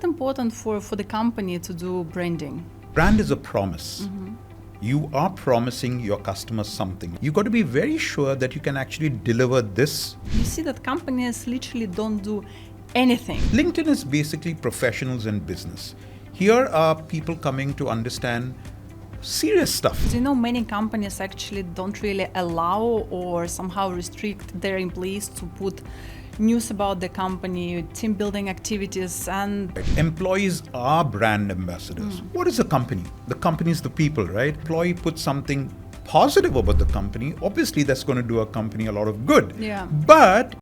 it important for the company to do branding? Brand is a promise. You are promising your customers something. You got to be very sure that you can actually deliver this. You see that companies literally don't do anything. LinkedIn is basically professionals in business. Here are people coming to understand serious stuff. Do you know many companies actually don't really allow or somehow restrict their employees to put news about the company, team building activities, and Employees are brand ambassadors. What is a company? The company is the people, right? Employee puts something positive about the company. Obviously, that's going to do a company a lot of good. Yeah. But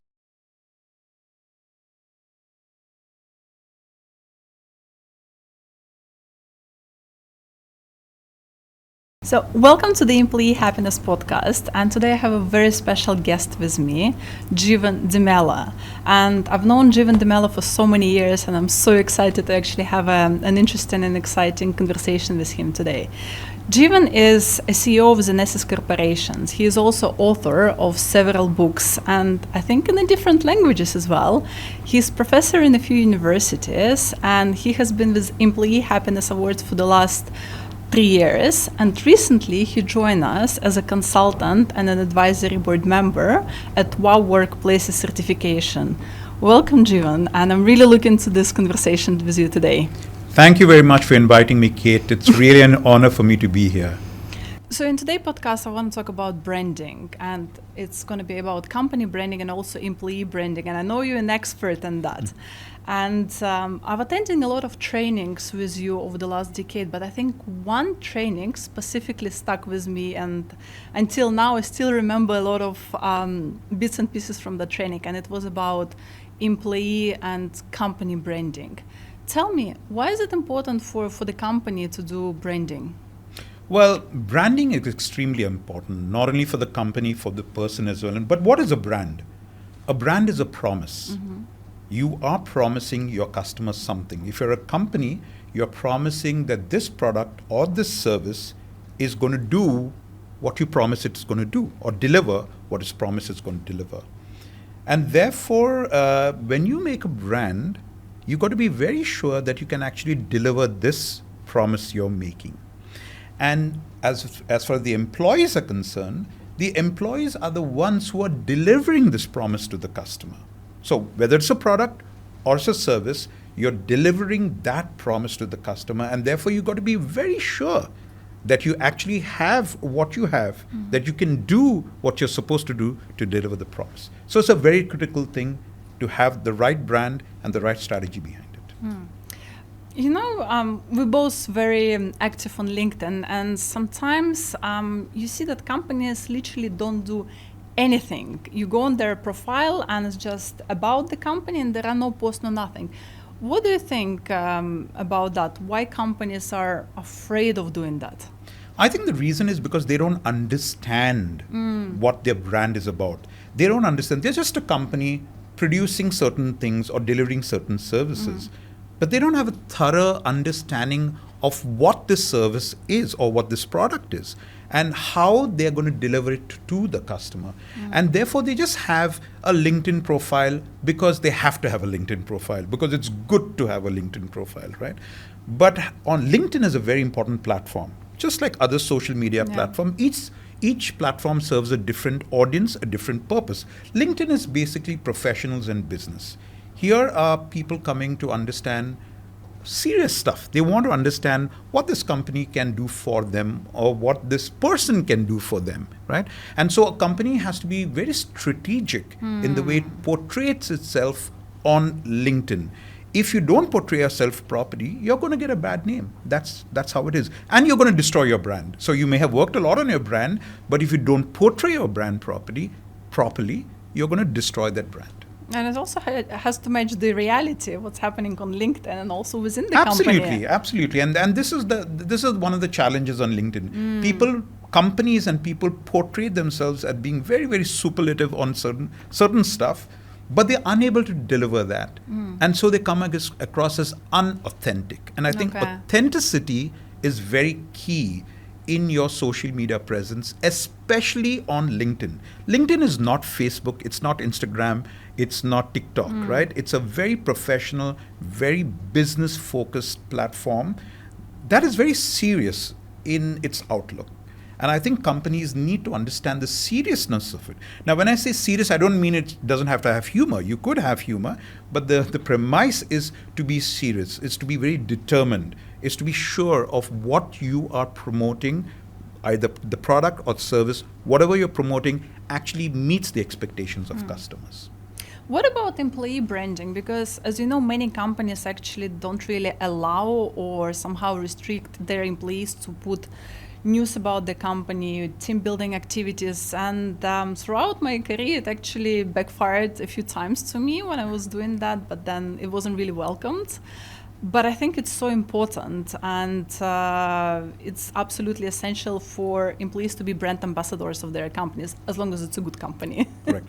So, welcome to the Employee Happiness Podcast, and today I have a very special guest with me, Jeevan Demela. And I've known Jeevan Demela for so many years, and I'm so excited to actually have an interesting and exciting conversation with him today. Jeevan is a CEO of Zenesis Corporations. He is also author of several books, and I think in different languages as well. He's professor in a few universities, and he has been with Employee Happiness Awards for the last 3 years, and recently he joined us as a consultant and an advisory board member at WOW Workplaces certification. Welcome, Jeevan, and I'm really looking to this conversation with you today. thank you very much for inviting me, Kate. It's really an honor for me to be here. So in today's podcast, I want to talk about branding, and it's going to be about company branding and also employee branding, and I know you're an expert in that. And I've attended a lot of trainings with you over the last decade, but I think one training specifically stuck with me, and until now I still remember a lot of bits and pieces from the training, and it was about employee and company branding. Tell me, why is it important for the company to do branding? Well, branding is extremely important, not only for the company, for the person as well. But what is a brand? A brand is a promise. You are promising your customers something. If you're a company, you're promising that this product or this service is going to do what you promise it's going to do, or deliver what it's promised it's going to deliver. And therefore, when you make a brand, you've got to be very sure that you can actually deliver this promise you're making. And as far as the employees are concerned, the employees are the ones who are delivering this promise to the customer. So whether it's a product or it's a service, you're delivering that promise to the customer, and therefore you've got to be very sure that you actually have what you have, that you can do what you're supposed to do to deliver the promise. So it's a very critical thing to have the right brand and the right strategy behind it. You know, we're both very active on LinkedIn, and sometimes you see that companies literally don't do anything. You go on their profile and it's just about the company, and there are no posts, no nothing. What do you think about that? Why companies are afraid of doing that? I think the reason is because they don't understand what their brand is about. They don't understand. They're just a company producing certain things or delivering certain services. But they don't have a thorough understanding of what this service is or what this product is and how they're going to deliver it to the customer. And therefore, they just have a LinkedIn profile because they have to have a LinkedIn profile, because it's good to have a LinkedIn profile, right? But on LinkedIn is a very important platform. Just like other social media platform, each platform serves a different audience, a different purpose. LinkedIn is basically professionals in business. Here are people coming to understand serious stuff. They want to understand what this company can do for them or what this person can do for them, right? And so a company has to be very strategic in the way it portrays itself on LinkedIn. If you don't portray yourself properly, you're going to get a bad name. That's how it is. And you're going to destroy your brand. So you may have worked a lot on your brand, but if you don't portray your brand properly, you're going to destroy that brand. And it also has to match the reality, what's happening on LinkedIn and also within the company. Absolutely. And this is one of the challenges on LinkedIn. Companies and people portray themselves as being very, very superlative on certain stuff, but they're unable to deliver that. And so they come across as unauthentic. And I think authenticity is very key in your social media presence, especially on LinkedIn. LinkedIn is not Facebook, it's not Instagram, it's not TikTok, right? It's a very professional, very business focused platform that is very serious in its outlook. And I think companies need to understand the seriousness of it. Now, when I say serious, I don't mean it doesn't have to have humor. You could have humor, but the premise is to be serious. It's to be very determined. It's to be sure of what you are promoting, either the product or service, whatever you're promoting actually meets the expectations of customers. What about employee branding? Because as you know, many companies actually don't really allow or somehow restrict their employees to put news about the company, team building activities, and throughout my career it actually backfired a few times to me when I was doing that, but then it wasn't really welcomed. But I think it's so important, and it's absolutely essential for employees to be brand ambassadors of their companies, as long as it's a good company. Correct.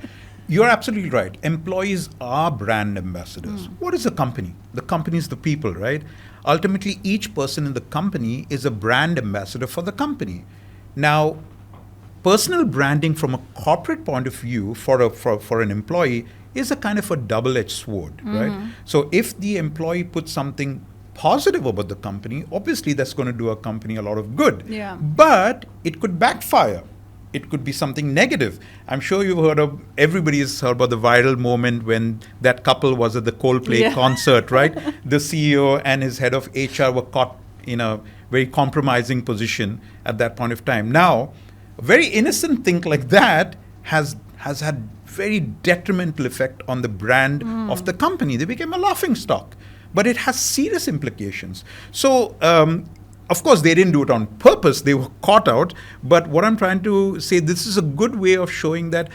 You're absolutely right. Employees are brand ambassadors. What is a company? The company is the people, right? Ultimately, each person in the company is a brand ambassador for the company. Now, personal branding from a corporate point of view for an employee is a kind of a double-edged sword, right? So if the employee puts something positive about the company, obviously that's going to do a company a lot of good. Yeah. But it could backfire. It could be something negative. I'm sure everybody has heard about the viral moment when that couple was at the Coldplay concert, right? The CEO and his head of HR were caught in a very compromising position at that point of time. Now, a very innocent thing like that has had very detrimental effect on the brand of the company. They became a laughing stock. But it has serious implications. So, of course, they didn't do it on purpose. They were caught out. But what I'm trying to say, this is a good way of showing that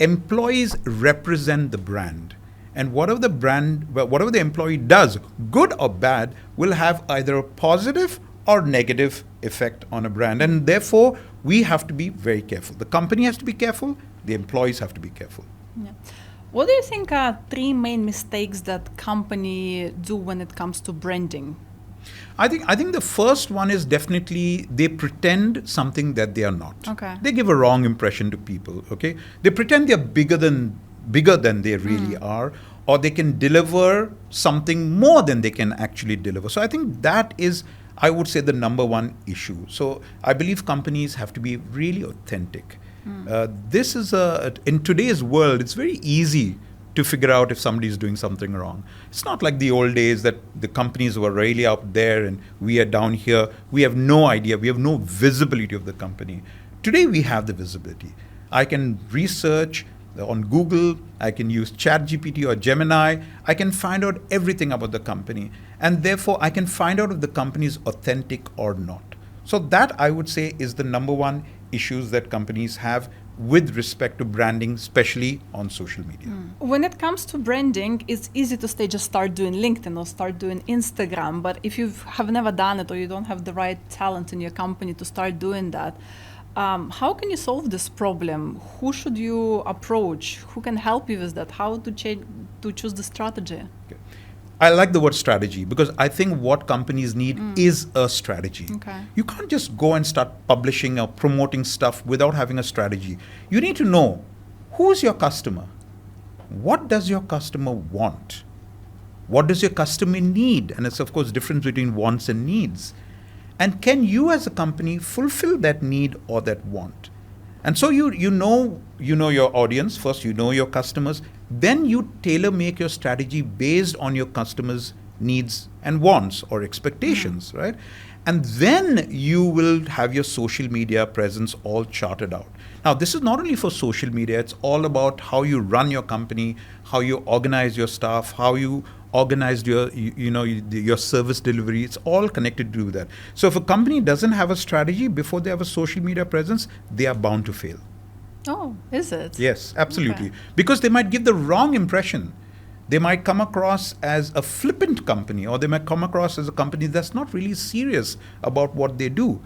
employees represent the brand. And whatever the employee does, good or bad, will have either a positive or negative effect on a brand. And therefore, we have to be very careful. The company has to be careful. The employees have to be careful. Yeah. What do you think are three main mistakes that company do when it comes to branding? I think the first one is definitely they pretend something that they are not. Okay. They give a wrong impression to people. Okay. They pretend they're bigger than they really are, or they can deliver something more than they can actually deliver. So I think that is, I would say, the number one issue. So I believe companies have to be really authentic. This is in today's world, it's very easy to figure out if somebody is doing something wrong. It's not like the old days that the companies were really out there and we are down here. We have no idea. We have no visibility of the company. Today we have the visibility. I can research on Google. I can use ChatGPT or Gemini. I can find out everything about the company. And therefore, I can find out if the company is authentic or not. So that, I would say, is the number one issues that companies have with respect to branding, especially on social media. When it comes to branding, it's easy to just start doing LinkedIn or start doing Instagram. But if you have never done it or you don't have the right talent in your company to start doing that, how can you solve this problem? Who should you approach? Who can help you with that? How to choose the strategy? Okay. I like the word strategy because I think what companies need is a strategy. Okay. You can't just go and start publishing or promoting stuff without having a strategy. You need to know who's your customer. What does your customer want? What does your customer need? And it's, of course, difference between wants and needs. And can you as a company fulfill that need or that want? And so you know your audience, first you know your customers, then you tailor make your strategy based on your customers' needs and wants or expectations, right? And then you will have your social media presence all charted out. Now, this is not only for social media, it's all about how you run your company, how you organize your staff, how you organize your service delivery. It's all connected to that. So if a company doesn't have a strategy before they have a social media presence, they are bound to fail. Oh, is it? Yes, absolutely. Okay. Because they might give the wrong impression. They might come across as a flippant company, or they might come across as a company that's not really serious about what they do.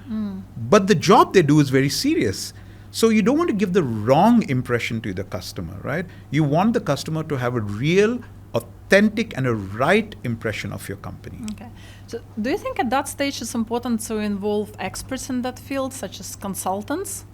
But the job they do is very serious. So you don't want to give the wrong impression to the customer, right? You want the customer to have a real, authentic and a right impression of your company. Okay. So do you think at that stage it's important to involve experts in that field, such as consultants?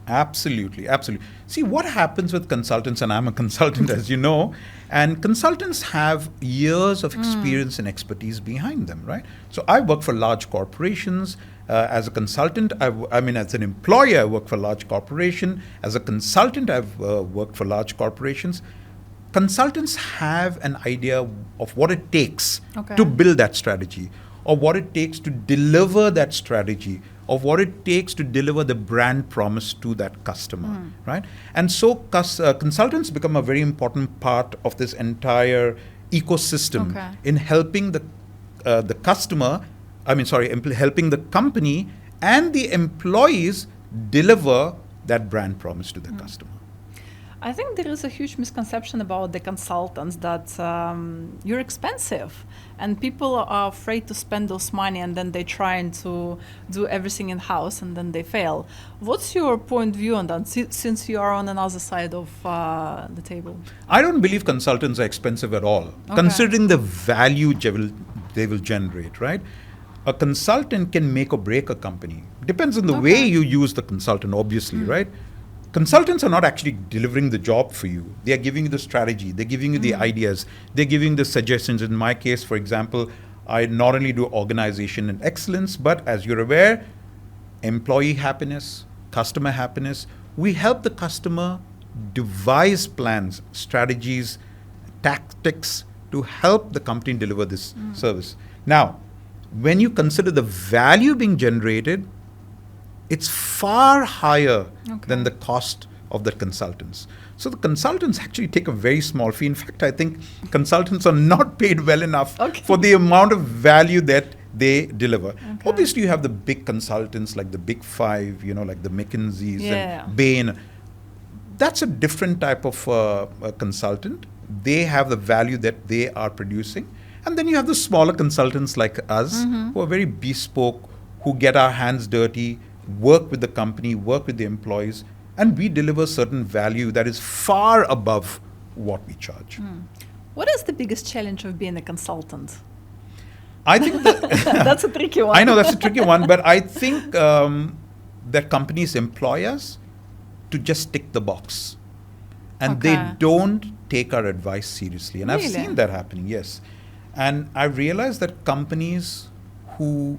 Absolutely, absolutely. See, what happens with consultants, and I'm a consultant, as you know, and consultants have years of experience and expertise behind them, right? So I work for large corporations. As a consultant, as an employer, I work for a large corporation. As a consultant, I've worked for large corporations. Consultants have an idea of what it takes to build that strategy, or what it takes to deliver that strategy, of what it takes to deliver the brand promise to that customer, right? And so consultants become a very important part of this entire ecosystem in helping the customer, helping the company and the employees deliver that brand promise to the customer. I think there is a huge misconception about the consultants that you're expensive and people are afraid to spend those money, and then they try to do everything in-house and then they fail. What's your point of view on that, since you are on another side of the table? I don't believe consultants are expensive at all, considering the value they will generate, right? A consultant can make or break a company. Depends on the way you use the consultant, obviously, right? Consultants are not actually delivering the job for you. They are giving you the strategy. They're giving you the ideas. They're giving the suggestions. In my case, for example, I not only do organization and excellence, but as you're aware, employee happiness, customer happiness. We help the customer devise plans, strategies, tactics to help the company deliver this service. Now, when you consider the value being generated, it's far higher than the cost of the consultants. So the consultants actually take a very small fee. In fact, I think consultants are not paid well enough for the amount of value that they deliver. Obviously, you have the big consultants like the Big Five, like the McKinseys and Bain. That's a different type of a consultant. They have the value that they are producing. And then you have the smaller consultants like us who are very bespoke, who get our hands dirty, work with the company, work with the employees, and we deliver certain value that is far above what we charge. What is the biggest challenge of being a consultant? I think that's a tricky one. I know that's a tricky one, but I think that companies employ us to just tick the box, and they don't take our advice seriously. And I've seen that happening, yes. And I realized that companies who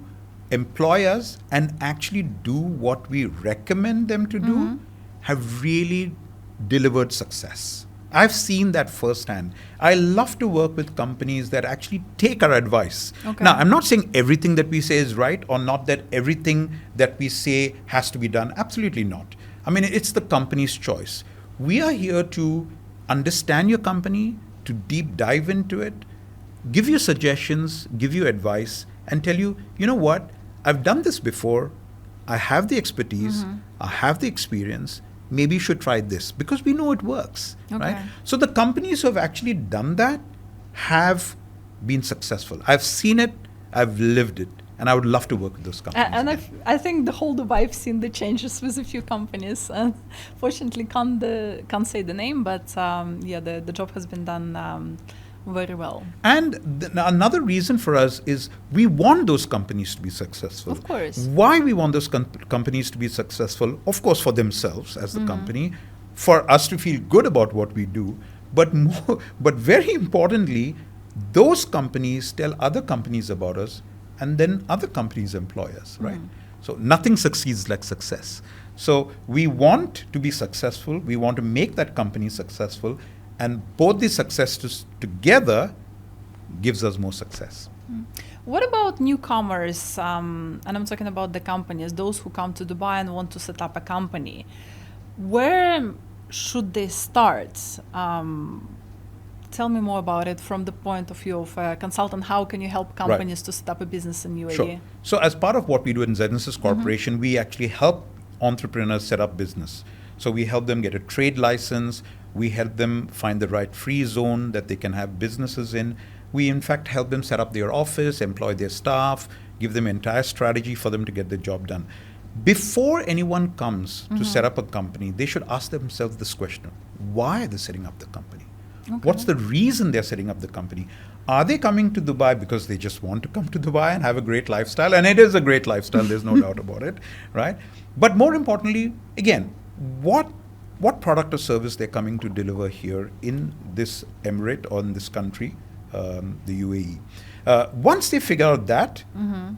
employ us and actually do what we recommend them to do have really delivered success. I've seen that firsthand. I love to work with companies that actually take our advice. Now, I'm not saying everything that we say is right, or not that everything that we say has to be done. Absolutely not. I mean, it's the company's choice. We are here to understand your company, to deep dive into it, give you suggestions, give you advice, and tell you, you know what, I've done this before, I have the expertise, I have the experience, maybe you should try this, because we know it works, right? So the companies who have actually done that have been successful. I've seen it, I've lived it, and I would love to work with those companies. And I think the whole Dubai, I've seen the changes with a few companies. Fortunately, can't say the name, but the job has been done very well. And another reason for us is we want those companies to be successful. Of course. Why we want those companies to be successful? Of course, for themselves as the company, for us to feel good about what we do, but very importantly, those companies tell other companies about us, and then other companies employ us, right? So nothing succeeds like success. So we want to be successful. We want to make that company successful. And both the successes together gives us more success. What about newcomers? And I'm talking about the companies, those who come to Dubai and want to set up a company. Where should they start? Tell me more about it from the point of view of a consultant. How can you help companies to set up a business in UAE? Sure. So as part of what we do in Zenesis Corporation, we actually help entrepreneurs set up business. So we help them get a trade license. We help them find the right free zone that they can have businesses in. We, in fact, help them set up their office, employ their staff, give them entire strategy for them to get the job done. Before anyone comes to set up a company, they should ask themselves this question: why are they setting up the company? What's the reason they're setting up the company? Are they coming to Dubai because they just want to come to Dubai and have a great lifestyle? And it is a great lifestyle, there's no doubt about it, right? But more importantly, again, what product or service they're coming to deliver here in this emirate or in this country, the UAE. Once they figure out that,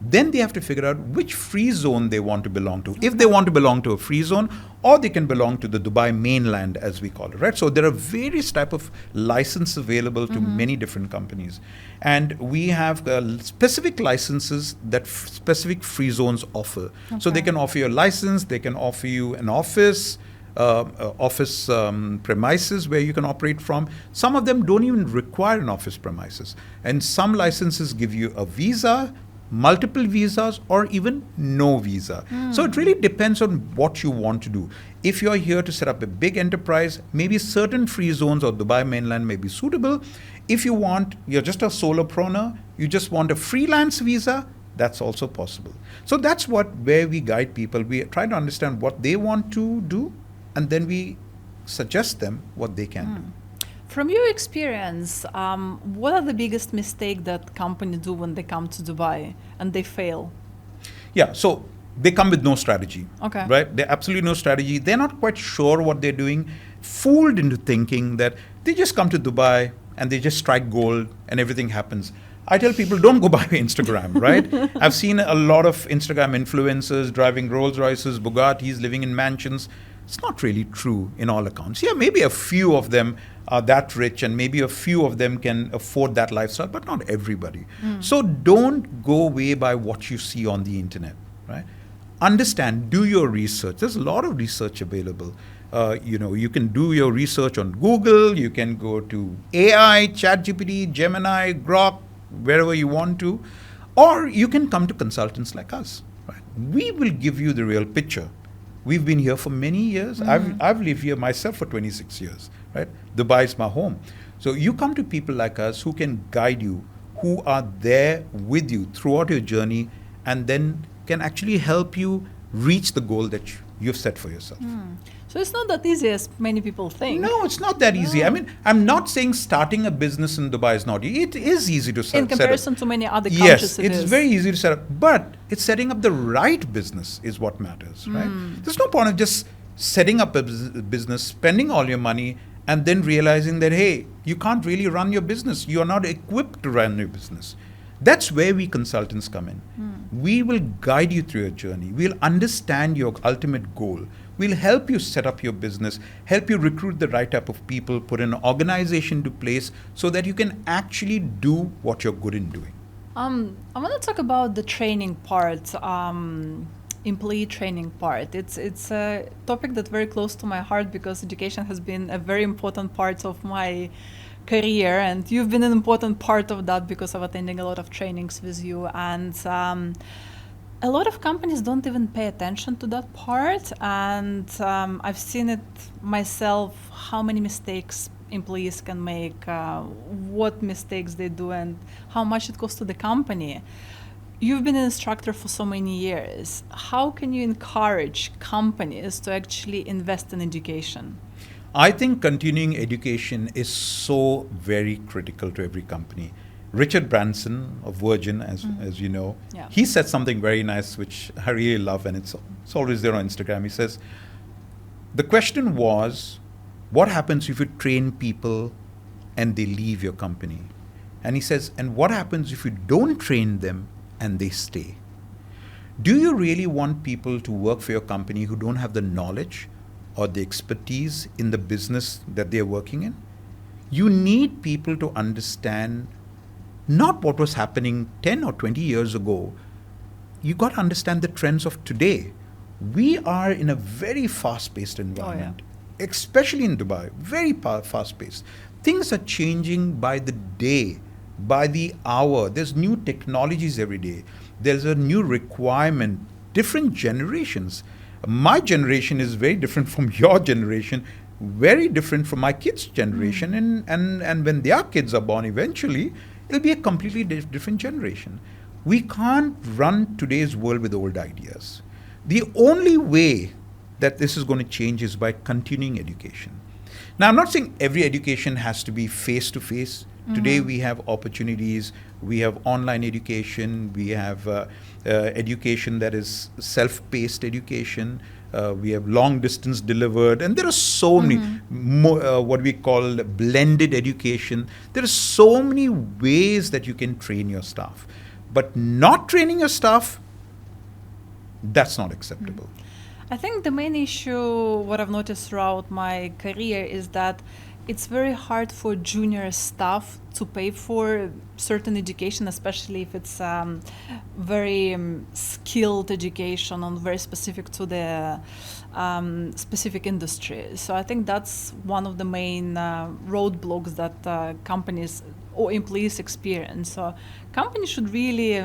then they have to figure out which free zone they want to belong to. If they want to belong to a free zone, or they can belong to the Dubai mainland, as we call it, right? So there are various type of licenses available to many different companies. And we have specific licenses that specific free zones offer. So they can offer you a license, they can offer you an office, premises where you can operate from. Some of them don't even require an office premises. And some licenses give you a visa, multiple visas, or even no visa. So it really depends on what you want to do. If you're here to set up a big enterprise, maybe certain free zones or Dubai mainland may be suitable. If you're just a solopreneur, you just want a freelance visa, that's also possible. So that's where we guide people. We try to understand what they want to do, and then we suggest them what they can do. From your experience, what are the biggest mistakes that companies do when they come to Dubai and they fail? Yeah, so they come with no strategy, Okay. right? They absolutely no strategy. They're not quite sure what they're doing, fooled into thinking that they just come to Dubai and they just strike gold and everything happens. I tell people, don't go by Instagram, right? I've seen a lot of Instagram influencers driving Rolls Royces, Bugattis, living in mansions. It's not really true in all accounts. Yeah, maybe a few of them are that rich and maybe a few of them can afford that lifestyle, but not everybody. So don't go away by what you see on the internet, right? Understand, do your research. There's a lot of research available. You can do your research on Google, you can go to AI, ChatGPT, Gemini, Grok, wherever you want to, or you can come to consultants like us, right? We will give you the real picture. We've been here for many years. I've lived here myself for 26 years, right? Dubai is my home. So you come to people like us who can guide you, who are there with you throughout your journey, and then can actually help you reach the goal that you've set for yourself. So it's not that easy as many people think. No, it's not that easy. I mean, I'm not saying starting a business in Dubai is not easy. It is easy to set up. In comparison to many other countries, yes, it it's is. very easy to set up. But it's setting up the right business is what matters, right? There's no point of just setting up a business, spending all your money, and then realizing that, hey, you can't really run your business. You are not equipped to run your business. That's where we consultants come in. We will guide you through your journey. We'll understand your ultimate goal. We'll help you set up your business, help you recruit the right type of people, put an organization to place so that you can actually do what you're good in doing. I want to talk about the training part, employee training part. It's a topic that's very close to my heart because education has been a very important part of my career, and you've been an important part of that because of attending a lot of trainings with you. And a lot of companies don't even pay attention to that part, and I've seen it myself, how many mistakes employees can make, what mistakes they do, and how much it costs to the company. You've been an instructor for so many years. How can you encourage companies to actually invest in education? I think continuing education is so very critical to every company. Richard Branson of Virgin, as you know, he said something very nice, which I really love, and it's always there on Instagram. He says, the question was, what happens if you train people and they leave your company? And he says, and what happens if you don't train them and they stay? Do you really want people to work for your company who don't have the knowledge or the expertise in the business that they're working in? You need people to understand not what was happening 10 or 20 years ago. You got to understand the trends of today. We are in a very fast-paced environment, especially in Dubai, very fast-paced. Things are changing by the day, by the hour. There's new technologies every day. There's a new requirement, different generations. My generation is very different from your generation, very different from my kids' generation. And when their kids are born eventually, it'll be a completely different generation. We can't run today's world with old ideas. The only way that this is going to change is by continuing education. Now, I'm not saying every education has to be face-to-face. Today we have opportunities. We have online education. We have education that is self-paced education. We have long distance delivered, and there are so many what we call blended education. There are so many ways that you can train your staff, but not training your staff, that's not acceptable. I think the main issue, what I've noticed throughout my career, is that it's very hard for junior staff to pay for certain education, especially if it's very skilled education and very specific to the specific industry. So I think that's one of the main roadblocks that companies or employees experience. So companies should really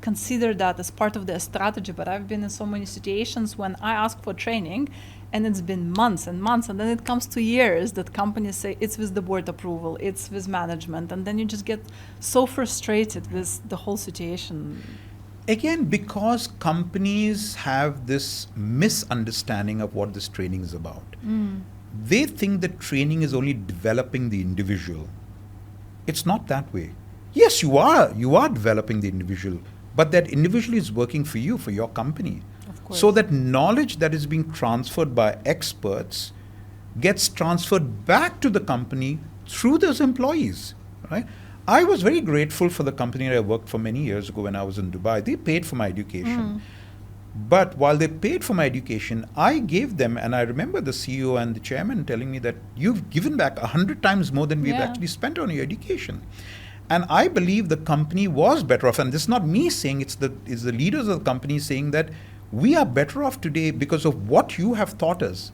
consider that as part of their strategy. But I've been in so many situations when I ask for training and it's been months and months, and then it comes to years that companies say it's with the board approval, it's with management, and then you just get so frustrated with the whole situation. Again, because companies have this misunderstanding of what this training is about. They think that training is only developing the individual. It's not that way. Yes, you are developing the individual, but that individual is working for you, for your company. So that knowledge that is being transferred by experts gets transferred back to the company through those employees, right? I was very grateful for the company that I worked for many years ago when I was in Dubai. They paid for my education. But while they paid for my education, I gave them, and I remember the CEO and the chairman telling me that you've given back 100 times more than we've actually spent on your education. And I believe the company was better off. And this is not me saying, it's the leaders of the company saying that we are better off today because of what you have taught us.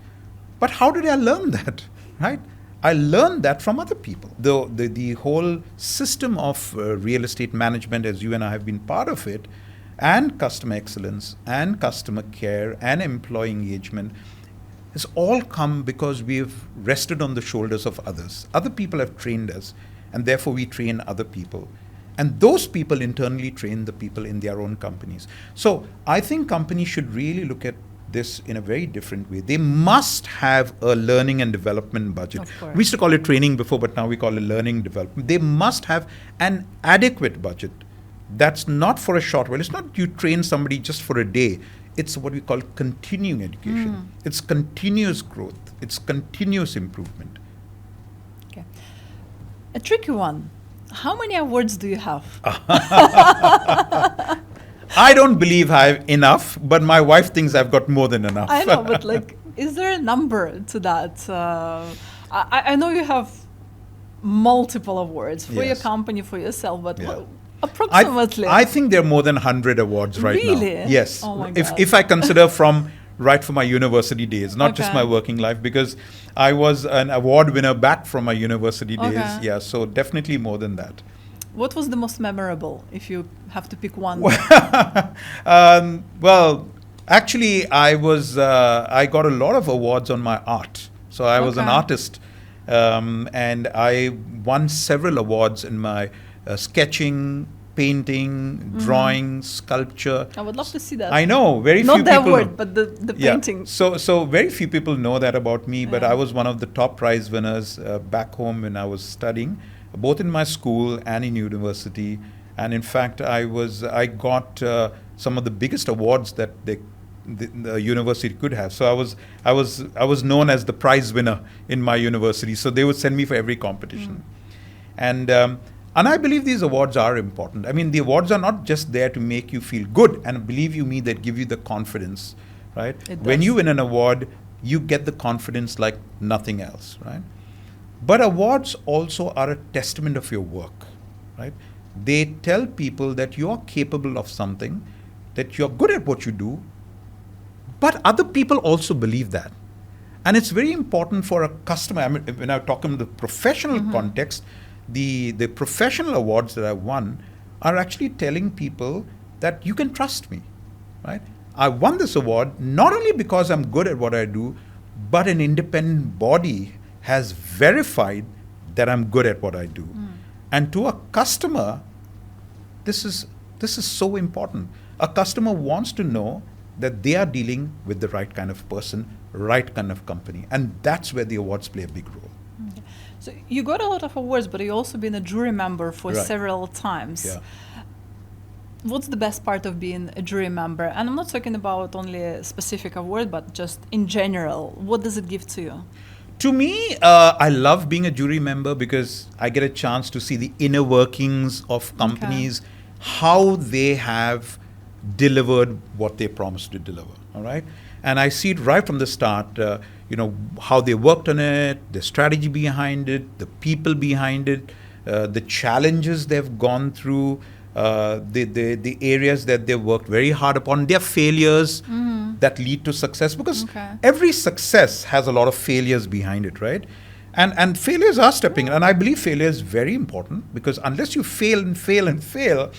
But how did I learn that, right? I learned that from other people. The whole system of real estate management, as you and I have been part of it, and customer excellence, and customer care, and employee engagement, has all come because we've rested on the shoulders of others. Other people have trained us, and therefore we train other people. And those people internally train the people in their own companies. So I think companies should really look at this in a very different way. They must have a learning and development budget. We used to call it training before, but now we call it learning development. They must have an adequate budget. That's not for a short while. It's not you train somebody just for a day. It's what we call continuing education. It's continuous growth. It's continuous improvement. Okay. A tricky one. How many awards do you have? I don't believe I have enough, but my wife thinks I've got more than enough. I know, but is there a number to that? I know you have multiple awards for your company, for yourself, but approximately. I think there are more than 100 awards right now. Really? Yes. Oh my God. If I consider from right from my university days, not just my working life, because I was an award winner back from my university days. Yeah, so definitely more than that. What was the most memorable, if you have to pick one? Well, actually, I got a lot of awards on my art. So I was an artist, and I won several awards in my sketching, painting, drawing, sculpture. I would love to see that. I know, very few people know. Not the award, but the painting. So very few people know that about me, but I was one of the top prize winners back home when I was studying, both in my school and in university. And in fact, I got some of the biggest awards that the university could have. So I was known as the prize winner in my university. So they would send me for every competition. And I believe these awards are important. I mean, the awards are not just there to make you feel good, and believe you me, they give you the confidence, right? When you win an award, you get the confidence like nothing else, right? But awards also are a testament of your work, right? They tell people that you are capable of something, that you're good at what you do, but other people also believe that. And it's very important for a customer. I mean, when I talk in the professional context, the professional awards that I won are actually telling people that you can trust me, right? I won this award not only because I'm good at what I do, but an independent body has verified that I'm good at what I do. And to a customer, this is so important. A customer wants to know that they are dealing with the right kind of person right kind of company. And that's where the awards play a big role. Okay. So you got a lot of awards, but you also been a jury member for Right. several times. Yeah. What's the best part of being a jury member? And I'm not talking about only a specific award, but just in general. What does it give to you? To me, I love being a jury member because I get a chance to see the inner workings of companies, how they have delivered what they promised to deliver. All right, and I see it right from the start. How they worked on it, the strategy behind it, the people behind it, the challenges they've gone through, the areas that they've worked very hard upon, their failures that lead to success, because every success has a lot of failures behind it, right? And failures are stepping in. And I believe failure is very important, because unless you fail and fail and fail,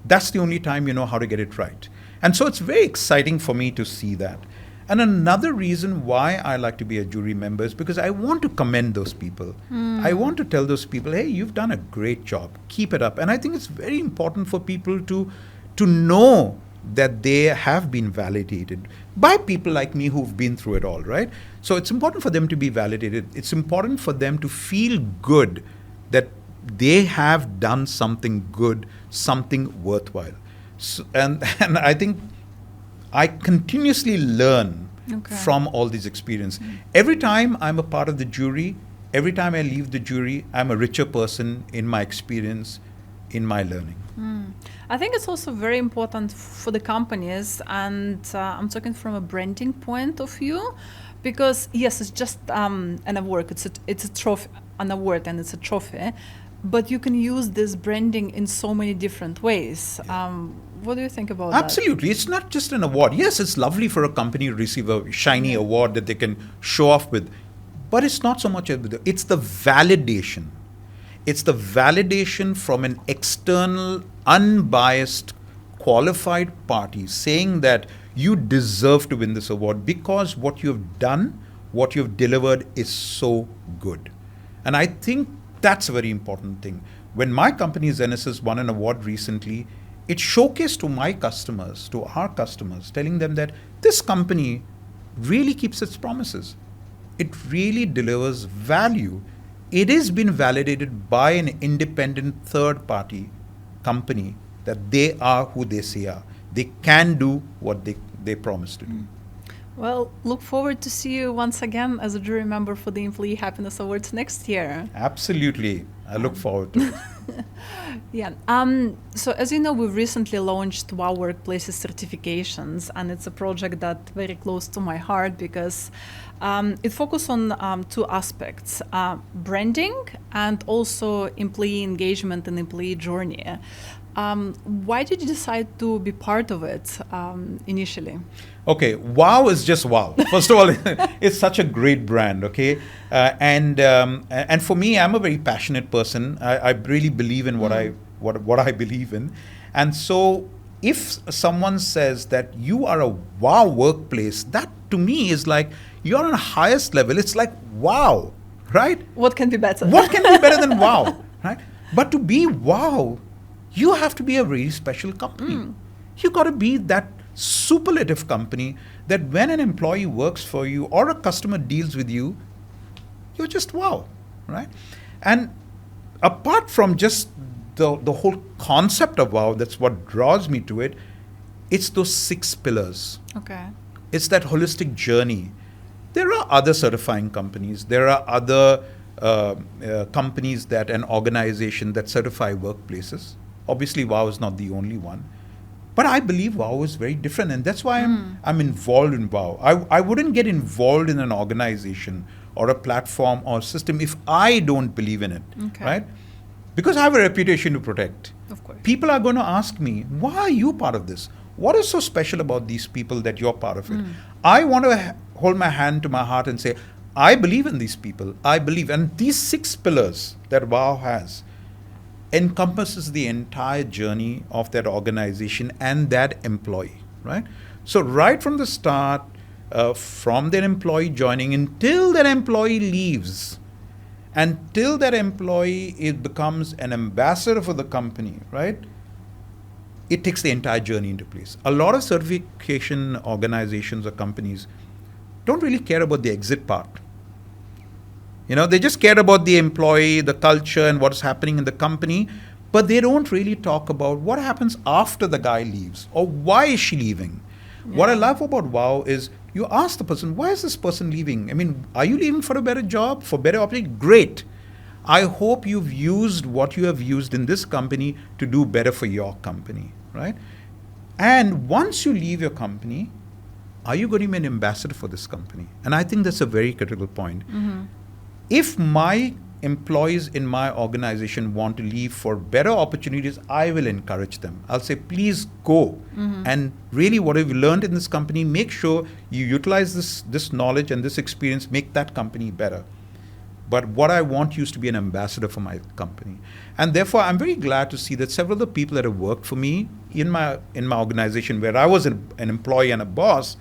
that's the only time you know how to get it right. And so it's very exciting for me to see that. And another reason why I like to be a jury member is because I want to commend those people. I want to tell those people, hey, you've done a great job. Keep it up. And I think it's very important for people to know that they have been validated by people like me who've been through it all, right? So it's important for them to be validated. It's important for them to feel good that they have done something good, something worthwhile. So, and I think I continuously learn from all these experiences. Every time I'm a part of the jury, every time I leave the jury, I'm a richer person in my experience, in my learning. I think it's also very important for the companies, and I'm talking from a branding point of view, because yes, it's just an award. It's a trophy, an award, and it's a trophy, but you can use this branding in so many different ways. What do you think about that? Absolutely. It's not just an award. Yes, it's lovely for a company to receive a shiny award that they can show off with, but it's not so much. It's the validation. It's the validation from an external, unbiased, qualified party saying that you deserve to win this award because what you've done, what you've delivered is so good. And I think that's a very important thing. When my company, Zenesis, won an award recently, it showcased to my customers, to our customers, telling them that this company really keeps its promises. It really delivers value. It has been validated by an independent third-party company that they are who they say are. They can do what they promise to do. Well, look forward to see you once again as a jury member for the Employee Happiness Awards next year. Absolutely. I look forward to it. Yeah. So as you know, we've recently launched Wow Workplaces certifications, and it's a project that's very close to my heart because it focuses on two aspects, branding and also employee engagement and employee journey. Why did you decide to be part of it initially? Okay, Wow is just wow. First of all, it's such a great brand, okay? And for me, I'm a very passionate person. I really believe in what I believe in. And so if someone says that you are a wow workplace, that to me is like you're on the highest level. It's like wow, right? What can be better? What can be better than wow, right? But to be wow, you have to be a really special company. You got to be that superlative company that when an employee works for you or a customer deals with you, you're just wow, right? And apart from just the whole concept of wow, that's what draws me to it, it's those 6 pillars. Okay. It's that holistic journey. There are other certifying companies. There are other companies that an organization that certify workplaces. Obviously, WOW is not the only one. But I believe WOW is very different, and that's why I'm involved in WOW. I wouldn't get involved in an organization or a platform or system if I don't believe in it, right? Because I have a reputation to protect. Of course. People are going to ask me, why are you part of this? What is so special about these people that you're part of it? I want to hold my hand to my heart and say, I believe in these people. I believe. And these 6 pillars that WOW has encompasses the entire journey of that organization and that employee, right? So right from the start, from their employee joining until that employee leaves, until that employee becomes an ambassador for the company, right? It takes the entire journey into place. A lot of certification organizations or companies don't really care about the exit part. They just care about the employee, the culture, and what's happening in the company, but they don't really talk about what happens after the guy leaves or why is she leaving. Yeah. What I love about WOW is you ask the person, why is this person leaving? I mean, are you leaving for a better job, for better opportunity? Great. I hope you've used what you have used in this company to do better for your company, right? And once you leave your company, are you going to be an ambassador for this company? And I think that's a very critical point. Mm-hmm. If my employees in my organization want to leave for better opportunities, I will encourage them. I'll say, please go. Mm-hmm. And really what have you learned in this company, make sure you utilize this knowledge and this experience, make that company better. But what I want you is to be an ambassador for my company. And therefore, I'm very glad to see that several of the people that have worked for me in my organization where I was an employee and a boss,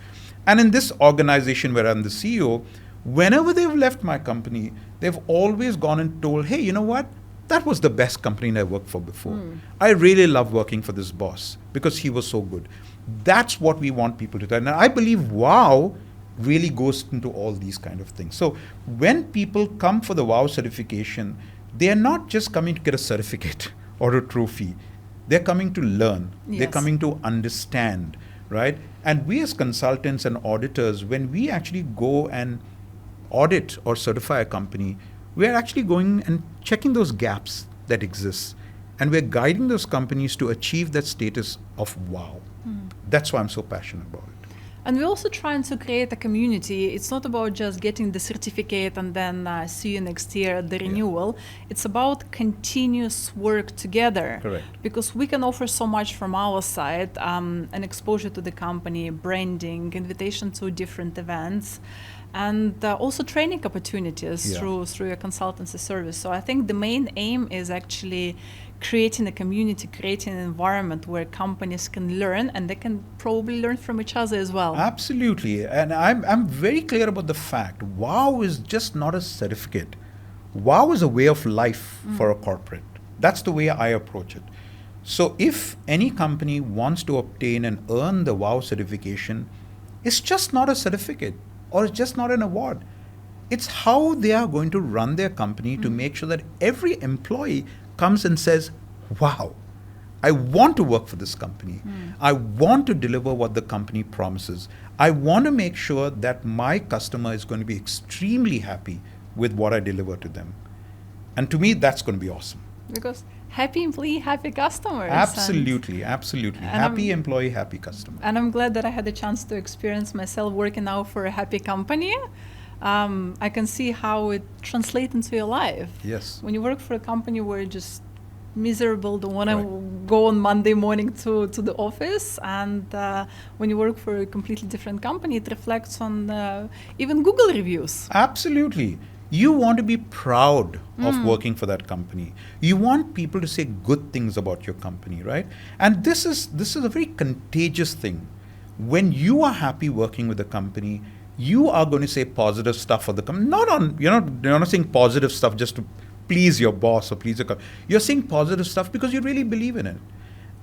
and in this organization where I'm the CEO, whenever they've left my company, they've always gone and told, hey, you know what? That was the best company I worked for before. I really love working for this boss because he was so good. That's what we want people to do. And I believe WOW really goes into all these kind of things. So when people come for the WOW certification, they're not just coming to get a certificate or a trophy. They're coming to learn. Yes. They're coming to understand, right? And we as consultants and auditors, when we actually go and audit or certify a company, we're actually going and checking those gaps that exist. And we're guiding those companies to achieve that status of WOW. That's why I'm so passionate about it. And we're also trying to create a community. It's not about just getting the certificate and then see you next year at the renewal. It's about continuous work together. Correct. Because we can offer so much from our side, an exposure to the company, branding, invitation to different events, and also training opportunities through your consultancy service. So I think the main aim is actually creating a community, creating an environment where companies can learn, and they can probably learn from each other as well. Absolutely. And I'm very clear about the fact, WOW is just not a certificate. WOW is a way of life for a corporate. That's the way I approach it. So if any company wants to obtain and earn the WOW certification, it's just not a certificate or it's just not an award. It's how they are going to run their company to make sure that every employee comes and says, wow, I want to work for this company. I want to deliver what the company promises. I want to make sure that my customer is going to be extremely happy with what I deliver to them. And to me, that's going to be awesome. Because happy employee, happy customers. Absolutely. And happy employee, happy customer. And I'm glad that I had a chance to experience myself working now for a happy company. I can see how it translates into your life. Yes. When you work for a company where you're just miserable, don't want to go on Monday morning to the office, and when you work for a completely different company, it reflects on even Google reviews. Absolutely. You want to be proud of working for that company. You want people to say good things about your company, right? And this is a very contagious thing. When you are happy working with a company, you are going to say positive stuff for the company. You're not saying positive stuff just to please your boss or please your company. You're saying positive stuff because you really believe in it.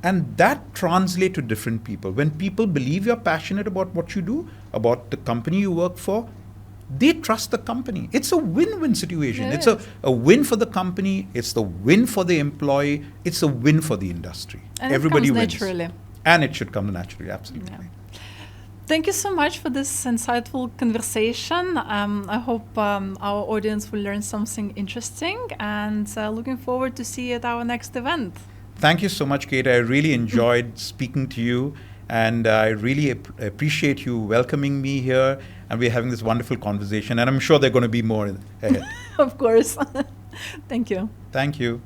And that translates to different people. When people believe you're passionate about what you do, about the company you work for, they trust the company. It's a win-win situation. It's a win for the company. It's the win for the employee. It's a win for the industry. And everybody it comes wins. naturally. And it should come naturally, absolutely. Yeah. Thank you so much for this insightful conversation. I hope our audience will learn something interesting, and looking forward to see you at our next event. Thank you so much, Kate. I really enjoyed speaking to you, and I really appreciate you welcoming me here, and we're having this wonderful conversation, and I'm sure there are going to be more ahead. Of course. Thank you. Thank you.